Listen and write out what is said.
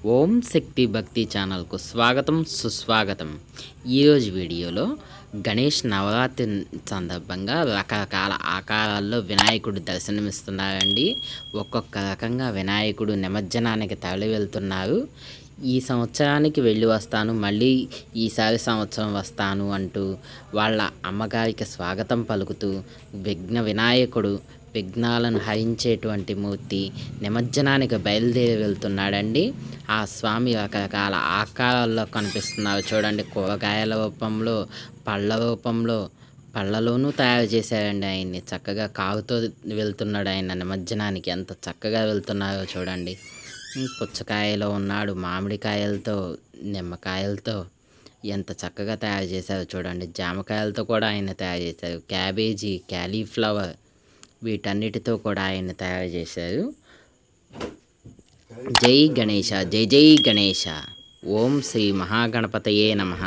ఓం శక్తి భక్తి ఛానల్కు స్వాగతం సుస్వాగతం. ఈరోజు వీడియోలో గణేష్ నవరాత్రి సందర్భంగా రకరకాల ఆకారాల్లో వినాయకుడు దర్శనమిస్తున్నారండి. ఒక్కొక్క రకంగా వినాయకుడు నిమజ్జనానికి తరలి వెళ్తున్నారు. ఈ సంవత్సరానికి వెళ్ళి వస్తాను, మళ్ళీ ఈసారి సంవత్సరం వస్తాను అంటూ వాళ్ళ అమ్మగారికి స్వాగతం పలుకుతూ వినాయకుడు విఘ్నాలను హరించేటువంటి మూర్తి నిమజ్జనానికి బయలుదేరి వెళ్తున్నాడండి. ఆ స్వామి రకరకాల ఆకారాల్లో కనిపిస్తున్నారు చూడండి. కూరగాయల రూపంలో, పళ్ళ రూపంలో, పళ్ళలోనూ తయారు చేశారండి ఆయన్ని. చక్కగా కారుతో వెళ్తున్నాడు ఆయన నిమజ్జనానికి. ఎంత చక్కగా వెళ్తున్నారో చూడండి. పుచ్చకాయలో ఉన్నాడు, మామిడికాయలతో, నిమ్మకాయలతో ఎంత చక్కగా తయారు చేశారో చూడండి. జామకాయలతో కూడా ఆయన తయారు చేశారు. క్యాబేజీ, క్యాలీఫ్లవర్ వీటన్నిటితో కూడా ఆయన తయారు చేశారు. జై గణేష, జై జై గణేష. ఓం శ్రీ మహాగణపతయే నమః.